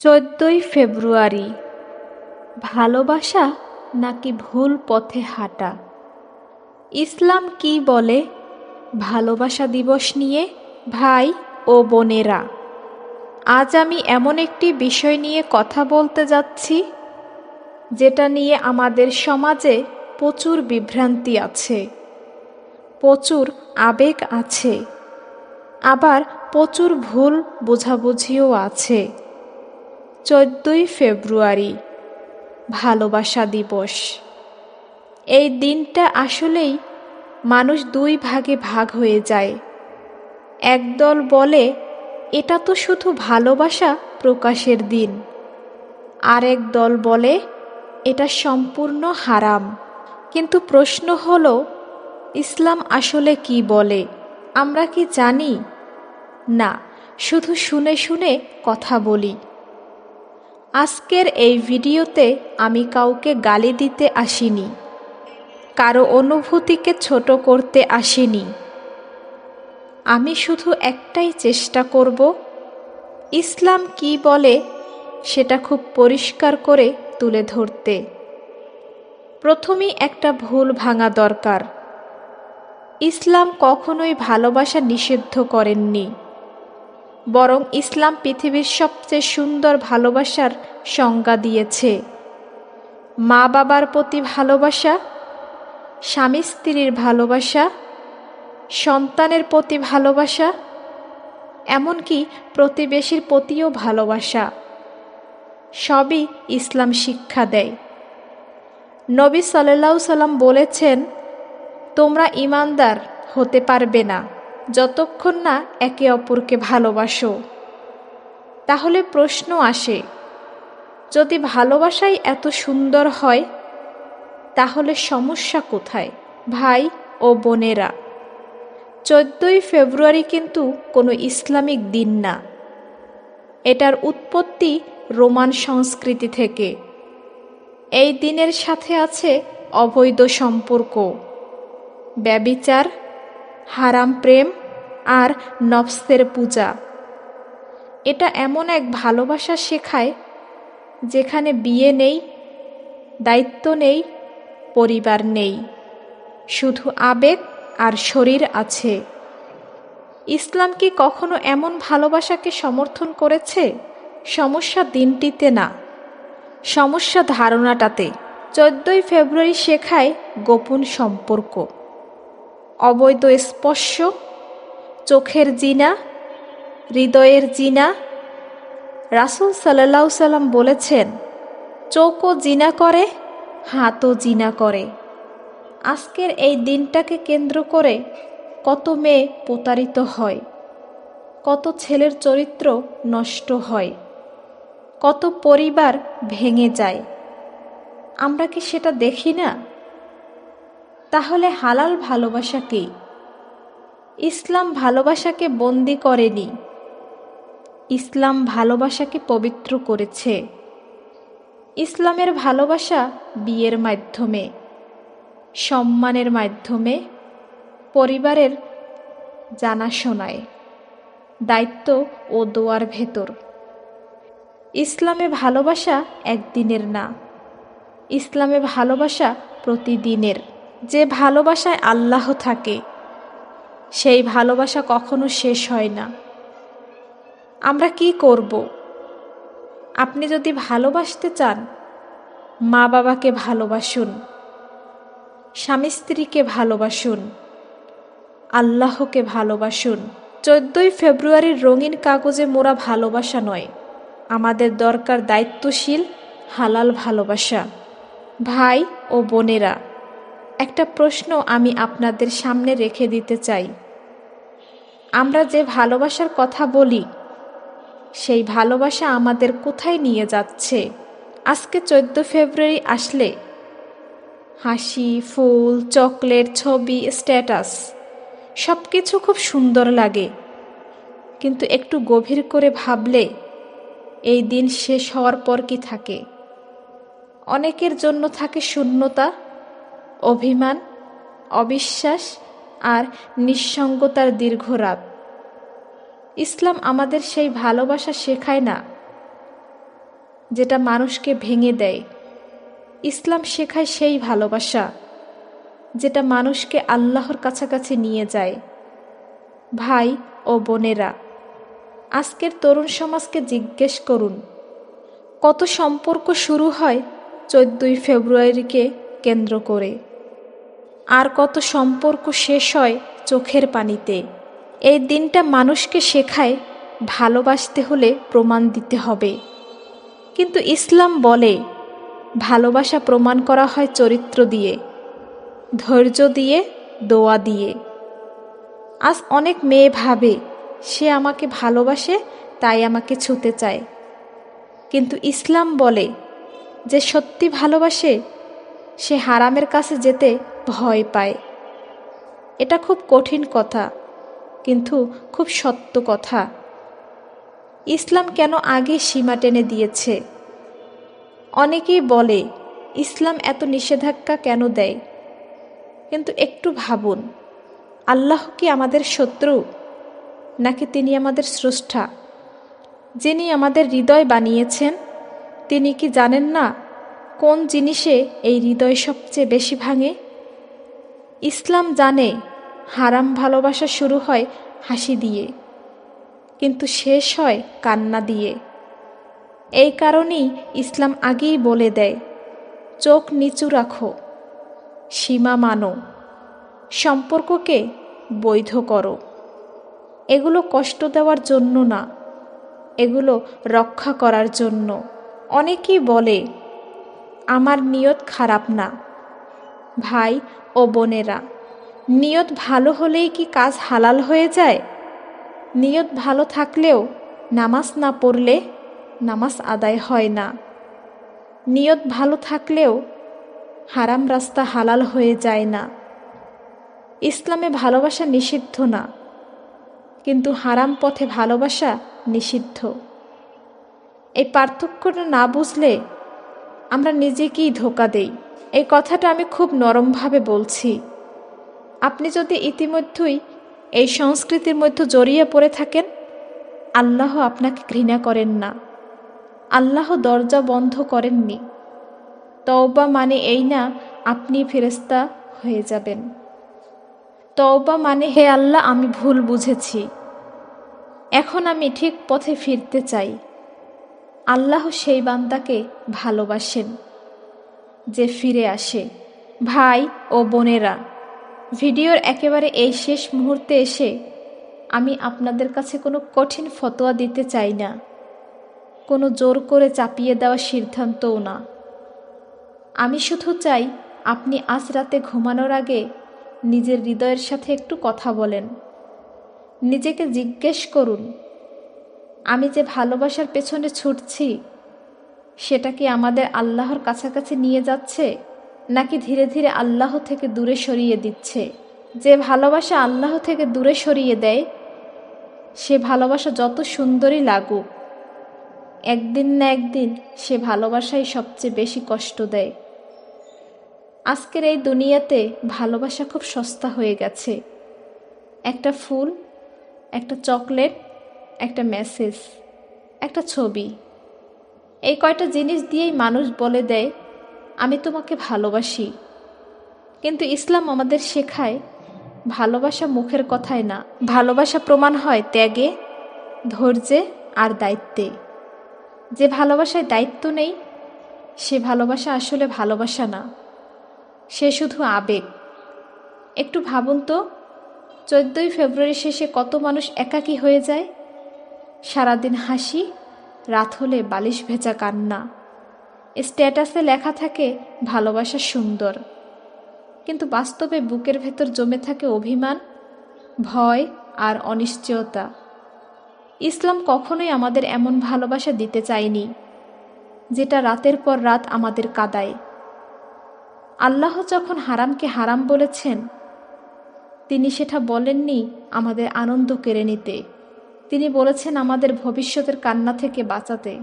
14ই ফেব্রুয়ারি। ভালোবাসা নাকি ভুল পথে হাঁটা? ইসলাম কি বলে ভালোবাসা দিবস নিয়ে? ভাই ও বোনেরা, আজ আমি এমন একটি বিষয় নিয়ে কথা বলতে যাচ্ছি যেটা নিয়ে আমাদের সমাজে প্রচুর বিভ্রান্তি আছে, প্রচুর আবেগ আছে, আবার প্রচুর ভুল বোঝাবুঝিও আছে। 14ই ফেব্রুয়ারি ভালোবাসা দিবস। এই দিনটা আসলেই মানুষ দুই ভাগে ভাগ হয়ে যায়। একদল বলে এটা তো শুধু ভালোবাসা প্রকাশের দিন, আরেক দল বলে এটা সম্পূর্ণ হারাম। কিন্তু প্রশ্ন হলো, ইসলাম আসলে কি বলে? আমরা কি জানি? না, শুধু শুনে শুনে কথা বলি। আজকের এই ভিডিওতে আমি কাউকে গালি দিতে আসিনি, কারো অনুভূতিকে ছোট করতে আসিনি। আমি শুধু একটাই চেষ্টা করব, ইসলাম কি বলে সেটা খুব পরিষ্কার করে তুলে ধরতে। প্রথমেই একটা ভুল ভাঙা দরকার। ইসলাম কখনোই ভালোবাসা নিষিদ্ধ করেননি, বরং ইসলাম পৃথিবীর সবচেয়ে সুন্দর ভালোবাসার সংজ্ঞা দিয়েছে। মা বাবার প্রতি ভালোবাসা, স্বামী স্ত্রীর ভালোবাসা, সন্তানের প্রতি ভালোবাসা, এমনকি প্রতিবেশীর প্রতিও ভালোবাসা, সবই ইসলাম শিক্ষা দেয়। নবী সাল্লাল্লাহু সাল্লাম বলেছেন, তোমরা ঈমানদার হতে পারবে না যতক্ষণ না একে অপরকে ভালোবাসো। তাহলে প্রশ্ন আসে, যদি ভালোবাসাই এত সুন্দর হয়, তাহলে সমস্যা কোথায়? ভাই ও বোনেরা, 14ই ফেব্রুয়ারি কিন্তু কোনো ইসলামিক দিন না। এটার উৎপত্তি রোমান সংস্কৃতি থেকে। এই দিনের সাথে আছে অবৈধ সম্পর্ক, ব্যভিচার, হারাম প্রেম আর নফসের পূজা। এটা এমন এক ভালোবাসা শেখায় যেখানে বিয়ে নেই, দায়িত্ব নেই, পরিবার নেই, শুধু আবেগ আর শরীর আছে। ইসলাম কি কখনো এমন ভালোবাসাকে সমর্থন করেছে? সমস্যা দিনটিতে না, সমস্যা ধারণাটাতে। 14ই ফেব্রুয়ারি শেখায় গোপন সম্পর্ক, অবৈধ স্পর্শ, চোখের জিনা, হৃদয়ের জিনা। রাসূল সাল্লাল্লাহু সাল্লাম বলেছেন, চোখও জিনা করে, হাতও জিনা করে। আজকের এই দিনটাকে কেন্দ্র করে কত মেয়ে প্রতারিত হয়, কত ছেলের চরিত্র নষ্ট হয়, কত পরিবার ভেঙে যায়। আমরা কি সেটা দেখি না? তাহলে হালাল ভালোবাসা কি? ইসলাম ভালোবাসাকে বন্দি করেনি, ইসলাম ভালোবাসাকে পবিত্র করেছে। ইসলামের ভালোবাসা বিয়ের মাধ্যমে, সম্মানের মাধ্যমে, পরিবারের জানাশোনায়, দায়িত্ব ও দোয়ার ভেতর। ইসলামে ভালোবাসা একদিনের না, ইসলামে ভালোবাসা প্রতিদিনের। যে ভালোবাসায় আল্লাহ থাকে, সেই ভালোবাসা কখনো শেষ হয় না। আমরা কি করব? আপনি যদি ভালোবাসতে চান, মা বাবাকে ভালোবাসুন, স্বামী স্ত্রীকে ভালোবাসুন, আল্লাহকে ভালোবাসুন। 14ই ফেব্রুয়ারির রঙিন কাগজে মোড়া ভালোবাসা নয়, আমাদের দরকার দায়িত্বশীল হালাল ভালোবাসা। ভাই ও বোনেরা, একটা প্রশ্ন আমি আপনাদের সামনে রেখে দিতে চাই। আমরা যে ভালোবাসার কথা বলি, সেই ভালোবাসা আমাদের কোথায় নিয়ে যাচ্ছে? আজকে 14 ফেব্রুয়ারি আসলে হাসি, ফুল, চকলেট, ছবি, স্ট্যাটাস সব কিছু খুব সুন্দর লাগে, কিন্তু একটু গভীর করে ভাবলে এই দিন শেষ হওয়ার পর কি থাকে? অনেকের জন্য থাকে শূন্যতা, অভিমান, অবিশ্বাস আর নিঃসঙ্গতার দীর্ঘ রাত। ইসলাম আমাদের সেই ভালোবাসা শেখায় না, যেটা মানুষকে ভেঙে দেয়। ইসলাম শেখায় সেই ভালোবাসা যেটা মানুষকে আল্লাহর কাছাকাছি নিয়ে যায়। ভাই ও বোনেরা, আজকের তরুণ সমাজকে জিজ্ঞেস করুন, কত সম্পর্ক শুরু হয় 14ই ফেব্রুয়ারিকে কেন্দ্র করে, আর কত সম্পর্ক শেষ হয় চোখের পানিতে। এই দিনটা মানুষকে শেখায় ভালোবাসতে হলে প্রমাণ দিতে হবে, কিন্তু ইসলাম বলে ভালোবাসা প্রমাণ করা হয় চরিত্র দিয়ে, ধৈর্য দিয়ে, দোয়া দিয়ে। আজ অনেক মেয়ে ভাবে সে আমাকে ভালোবাসে তাই আমাকে ছুতে চায়, কিন্তু ইসলাম বলে যে সত্যি ভালোবাসে সে হারামের কাছে যেতে ভয় পায়। এটা খুব কঠিন কথা, কিন্তু খুব সত্য কথা। ইসলাম কেন আগে সীমা টেনে দিয়েছে? অনেকেই বলে ইসলাম এত নিষেধাজ্ঞা কেন দেয়, কিন্তু একটু ভাবুন, আল্লাহ কি আমাদের শত্রু, নাকি তিনি আমাদের স্রষ্টা? যিনি আমাদের হৃদয় বানিয়েছেন তিনি কি জানেন না কোন জিনিসে এই হৃদয় সবচেয়ে বেশি ভাঙে? ইসলাম জানে হারাম ভালোবাসা শুরু হয় হাসি দিয়ে, কিন্তু শেষ হয় কান্না দিয়ে। এই কারণেই ইসলাম আগেই বলে দেয়, চোখ নিচু রাখো, সীমা মানো, সম্পর্ককে বৈধ করো। এগুলো কষ্ট দেওয়ার জন্য না, এগুলো রক্ষা করার জন্য। অনেকেই বলে আমার নিয়ত খারাপ না। ভাই ও বোনেরা, নিয়ত ভালো হলেই কি কাজ হালাল হয়ে যায়? নিয়ত ভালো থাকলেও নামাজ না পড়লে নামাজ আদায় হয় না। নিয়ত ভালো থাকলেও হারাম রাস্তা হালাল হয়ে যায় না। ইসলামে ভালোবাসা নিষিদ্ধ না, কিন্তু হারাম পথে ভালোবাসা নিষিদ্ধ। এই পার্থক্যটা না বুঝলে আমরা নিজেকেই ধোঁকা দেই। এই কথাটা আমি খুব নরমভাবে বলছি। আপনি যদি ইতিমধ্যেই এই সংস্কৃতির মধ্যে জড়িয়ে পড়ে থাকেন, আল্লাহ আপনাকে ঘৃণা করেন না। আল্লাহ দরজা বন্ধ করেননি। তওবা মানে এই না আপনি ফেরেশতা হয়ে যাবেন। তওবা মানে, হে আল্লাহ, আমি ভুল বুঝেছি, এখন আমি ঠিক পথে ফিরতে চাই। আল্লাহ সেই বান্দাকে ভালোবাসেন যে ফিরে আসে। ভাই ও বোনেরা, ভিডিওর একেবারে এই শেষ মুহূর্তে এসে আমি আপনাদের কাছে কোনো কঠিন ফতোয়া দিতে চাই না, কোনো জোর করে চাপিয়ে দেওয়া সিদ্ধান্তও না। আমি শুধু চাই আপনি আজ রাতে ঘুমানোর আগে নিজের হৃদয়ের সাথে একটু কথা বলেন। নিজেকে জিজ্ঞেস করুন, আমি যে ভালোবাসার পেছনে ছুটছি সেটা কি আমাদের আল্লাহর কাছাকাছি নিয়ে যাচ্ছে, নাকি ধীরে ধীরে আল্লাহ থেকে দূরে সরিয়ে দিচ্ছে? যে ভালোবাসা আল্লাহ থেকে দূরে সরিয়ে দেয় সে ভালোবাসা যত সুন্দরই লাগুক, একদিন না একদিন সে ভালোবাসাই সবচেয়ে বেশি কষ্ট দেয়। আজকের এই দুনিয়াতে ভালোবাসা খুব সস্তা হয়ে গেছে। একটা ফুল, একটা চকলেট, একটা মেসেজ, একটা ছবি, এই কয়টা জিনিস দিয়েই মানুষ বলে দেয় আমি তোমাকে ভালোবাসি। কিন্তু ইসলাম আমাদের শেখায় ভালোবাসা মুখের কথায় না, ভালোবাসা প্রমাণ হয় ত্যাগে, ধৈর্যে আর দায়িত্বে। যে ভালোবাসায় দায়িত্ব নেই সে ভালোবাসা আসলে ভালোবাসা না, সে শুধু আবেগ। একটু ভাবুন তো, 14ই ফেব্রুয়ারি শেষে কত মানুষ একাকী হয়ে যায়। সারাদিন হাসি, রাত হলে বালিশ ভেজা কান্না। স্ট্যাটাসে লেখা থাকে ভালোবাসা সুন্দর, কিন্তু বাস্তবে বুকের ভেতর জমে থাকে অভিমান, ভয় আর অনিশ্চয়তা। ইসলাম কখনোই আমাদের এমন ভালোবাসা দিতে চায়নি যেটা রাতের পর রাত আমাদের কাঁদায়। আল্লাহ যখন হারামকে হারাম বলেছেন, তিনি সেটা বলেননি আমাদের আনন্দ কেড়ে নিতে, তিনি বলেছেন আমাদের ভবিষ্যতের কান্না থেকে বাঁচাতে।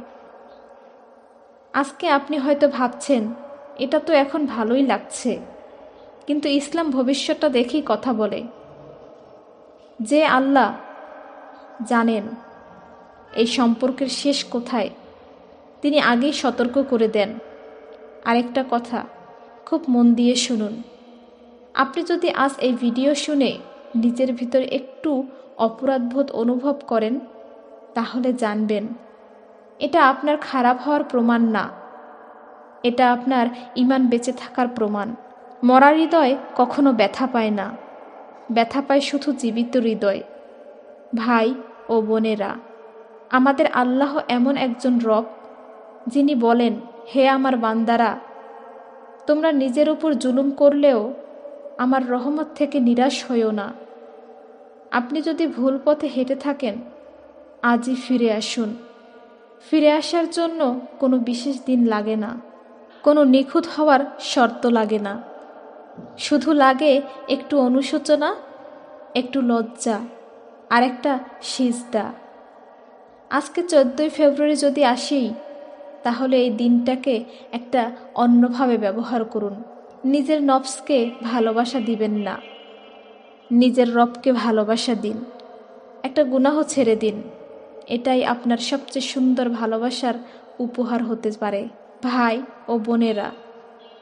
আজকে আপনি হয়তো ভাবছেন এটা তো এখন ভালোই লাগছে, কিন্তু ইসলাম ভবিষ্যৎটা দেখেই কথা বলে। যে আল্লাহ জানেন এই সম্পর্কের শেষ কোথায়, তিনি আগেই সতর্ক করে দেন। আরেকটা কথা খুব মন দিয়ে শুনুন। আপনি যদি আজ এই ভিডিও শুনে নিজের ভিতর একটু অপরাধবোধ অনুভব করেন, তাহলে জানবেন এটা আপনার খারাপ হওয়ার প্রমাণ না, এটা আপনার ঈমান বেঁচে থাকার প্রমাণ। মরা হৃদয় কখনো ব্যথা পায় না, ব্যথা পায় শুধু জীবিত হৃদয়। ভাই ও বোনেরা, আমাদের আল্লাহ এমন একজন রব যিনি বলেন, হে আমার বান্দারা, তোমরা নিজের উপর জুলুম করলেও আমার রহমত থেকে নিরাশ হইও না। আপনি যদি ভুল পথে হেঁটে থাকেন, আজই ফিরে আসুন। ফিরে আসার জন্য কোনো বিশেষ দিন লাগে না, কোনো নিখুঁত হওয়ার শর্ত লাগে না। শুধু লাগে একটু অনুশোচনা, একটু লজ্জা আর একটা সিজদা। আজকে 14ই ফেব্রুয়ারি যদি আসি, তাহলে এই দিনটাকে একটা অন্যভাবে ব্যবহার করুন। নিজের নফসকে ভালোবাসা দিবেন না, নিজের রবকে ভালোবাসা দিন। একটা গুনাহ ছেড়ে দিন, এটাই আপনার সবচেয়ে সুন্দর ভালোবাসার উপহার হতে পারে। ভাই ও বোনেরা,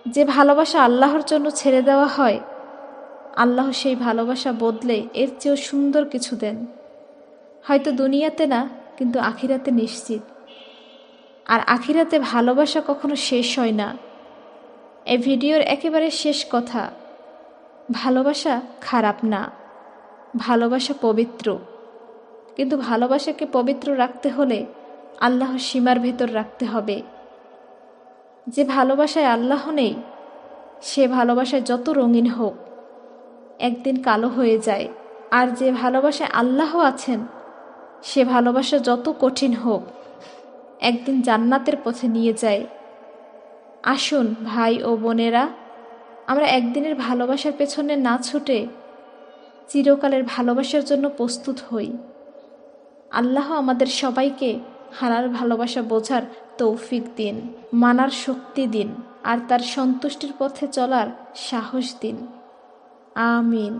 যে ভালোবাসা আল্লাহর জন্য ছেড়ে দেওয়া হয়, আল্লাহ সেই ভালোবাসা বদলে এর চেয়েও সুন্দর কিছু দেন। হয়তো দুনিয়াতে না, কিন্তু আখিরাতে নিশ্চিত। আর আখিরাতে ভালোবাসা কখনো শেষ হয় না। এই ভিডিওর একেবারে শেষ কথা, ভালোবাসা খারাপ না, ভালোবাসা পবিত্র। কিন্তু ভালোবাসাকে পবিত্র রাখতে হলে আল্লাহর সীমার ভেতর রাখতে হবে। যে ভালোবাসায় আল্লাহ নেই, সে ভালোবাসায় যত রঙিন হোক, একদিন কালো হয়ে যায়। আর যে ভালোবাসায় আল্লাহ আছেন, সে ভালোবাসা যত কঠিন হোক, একদিন জান্নাতের পথে নিয়ে যায়। আসুন ভাই ও বোনেরা, আমরা একদিনের ভালোবাসার পেছনে না ছুটে চিরকালের ভালোবাসার জন্য প্রস্তুত হই। আল্লাহ আমাদের সবাইকে হালাল ভালোবাসা বোঝার তৌফিক দিন, মানার শক্তি দিন, আর তার সন্তুষ্টির পথে চলার সাহস দিন। আমিন।